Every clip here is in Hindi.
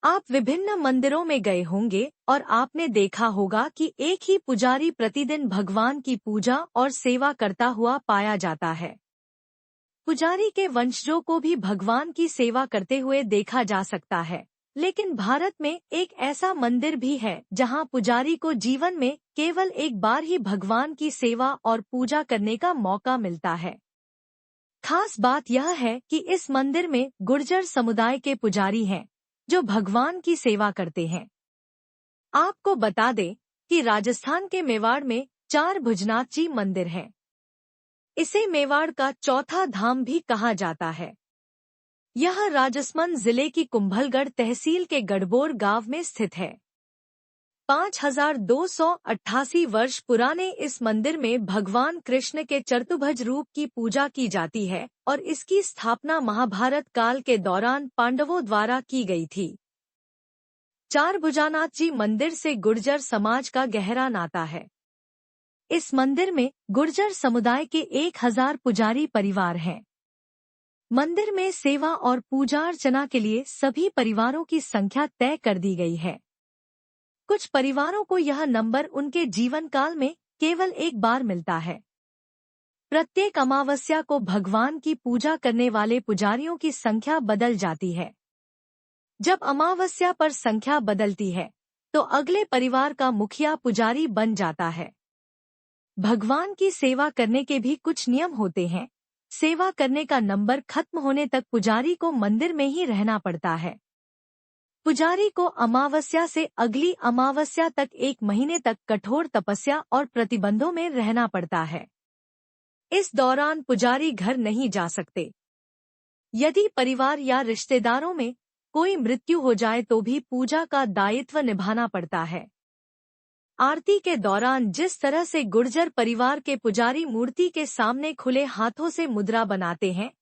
आप विभिन्न मंदिरों में गए होंगे और आपने देखा होगा कि एक ही पुजारी प्रतिदिन भगवान की पूजा और सेवा करता हुआ पाया जाता है। पुजारी के वंशजों को भी भगवान की सेवा करते हुए देखा जा सकता है, लेकिन भारत में एक ऐसा मंदिर भी है जहां पुजारी को जीवन में केवल एक बार ही भगवान की सेवा और पूजा करने का मौका मिलता है। खास बात यह है कि इस मंदिर में गुर्जर समुदाय के पुजारी हैं, जो भगवान की सेवा करते हैं। आपको बता दें कि राजस्थान के मेवाड़ में चार भुजनाथ जी मंदिर है। इसे मेवाड़ का चौथा धाम भी कहा जाता है। यह राजसमंद जिले की कुंभलगढ़ तहसील के गढ़बोर गांव में स्थित है। 5288 वर्ष पुराने इस मंदिर में भगवान कृष्ण के चतुर्भुज रूप की पूजा की जाती है और इसकी स्थापना महाभारत काल के दौरान पांडवों द्वारा की गई थी। चार भुजानाथ जी मंदिर से गुर्जर समाज का गहरा नाता है। इस मंदिर में गुर्जर समुदाय के 1000 पुजारी परिवार हैं। मंदिर में सेवा और पूजा अर्चना के लिए सभी परिवारों की संख्या तय कर दी गई है। कुछ परिवारों को यह नंबर उनके जीवन काल में केवल एक बार मिलता है। प्रत्येक अमावस्या को भगवान की पूजा करने वाले पुजारियों की संख्या बदल जाती है। जब अमावस्या पर संख्या बदलती है, तो अगले परिवार का मुखिया पुजारी बन जाता है। भगवान की सेवा करने के भी कुछ नियम होते हैं। सेवा करने का नंबर खत्म होने तक पुजारी को मंदिर में ही रहना पड़ता है। पुजारी को अमावस्या से अगली अमावस्या तक 1 महीने तक कठोर तपस्या और प्रतिबंधों में रहना पड़ता है। इस दौरान पुजारी घर नहीं जा सकते। यदि परिवार या रिश्तेदारों में कोई मृत्यु हो जाए तो भी पूजा का दायित्व निभाना पड़ता है। आरती के दौरान जिस तरह से गुर्जर परिवार के पुजारी मूर्ति के सामने खुले हाथों से मुद्रा बनाते हैं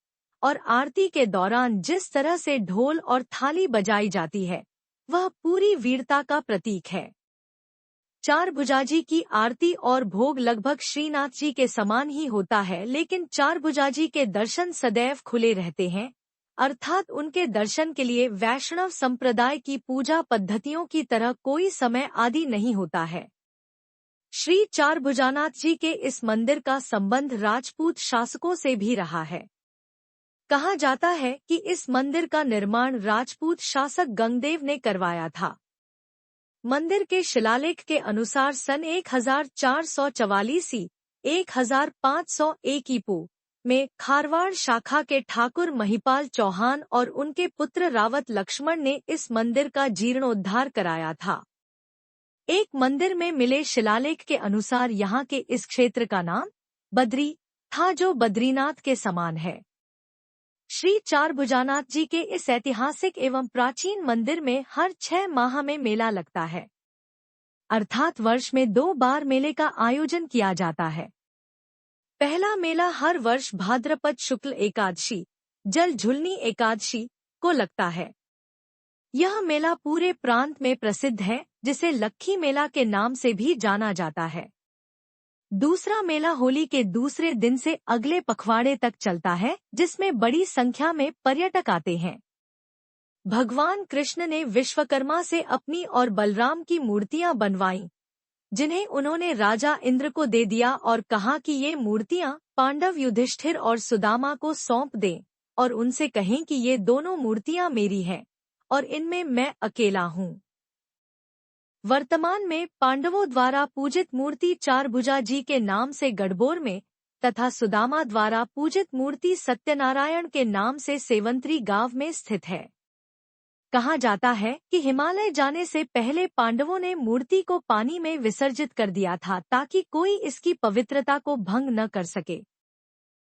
और आरती के दौरान जिस तरह से ढोल और थाली बजाई जाती है, वह पूरी वीरता का प्रतीक है। चार भुजाजी की आरती और भोग लगभग श्रीनाथ जी के समान ही होता है, लेकिन चार भुजाजी के दर्शन सदैव खुले रहते हैं, अर्थात उनके दर्शन के लिए वैष्णव संप्रदाय की पूजा पद्धतियों की तरह कोई समय आदि नहीं होता है। श्री चार भुजानाथ जी के इस मंदिर का संबंध राजपूत शासकों से भी रहा है। कहा जाता है कि इस मंदिर का निर्माण राजपूत शासक गंगदेव ने करवाया था। मंदिर के शिलालेख के अनुसार सन 1444 1501 ईपू में खारवाड़ शाखा के ठाकुर महिपाल चौहान और उनके पुत्र रावत लक्ष्मण ने इस मंदिर का जीर्णोद्धार कराया था। एक मंदिर में मिले शिलालेख के अनुसार यहाँ के इस क्षेत्र का नाम बद्री था, जो बद्रीनाथ के समान है। श्री चार भुजानाथ जी के इस ऐतिहासिक एवं प्राचीन मंदिर में हर 6 माह में मेला लगता है, अर्थात वर्ष में 2 बार मेले का आयोजन किया जाता है। पहला मेला हर वर्ष भाद्रपद शुक्ल एकादशी जल झुलनी एकादशी को लगता है। यह मेला पूरे प्रांत में प्रसिद्ध है, जिसे लक्खी मेला के नाम से भी जाना जाता है। दूसरा मेला होली के दूसरे दिन से अगले पखवाड़े तक चलता है, जिसमें बड़ी संख्या में पर्यटक आते हैं। भगवान कृष्ण ने विश्वकर्मा से अपनी और बलराम की मूर्तियां बनवाईं, जिन्हें उन्होंने राजा इंद्र को दे दिया और कहा कि ये मूर्तियां पांडव युधिष्ठिर और सुदामा को सौंप दें और उनसे कहें कि ये दोनों मूर्तियां मेरी हैं और इनमें मैं अकेला हूँ। वर्तमान में पांडवों द्वारा पूजित मूर्ति चारभुजा जी के नाम से गढ़बोर में तथा सुदामा द्वारा पूजित मूर्ति सत्यनारायण के नाम से सेवंतरी गांव में स्थित है। कहा जाता है कि हिमालय जाने से पहले पांडवों ने मूर्ति को पानी में विसर्जित कर दिया था, ताकि कोई इसकी पवित्रता को भंग न कर सके।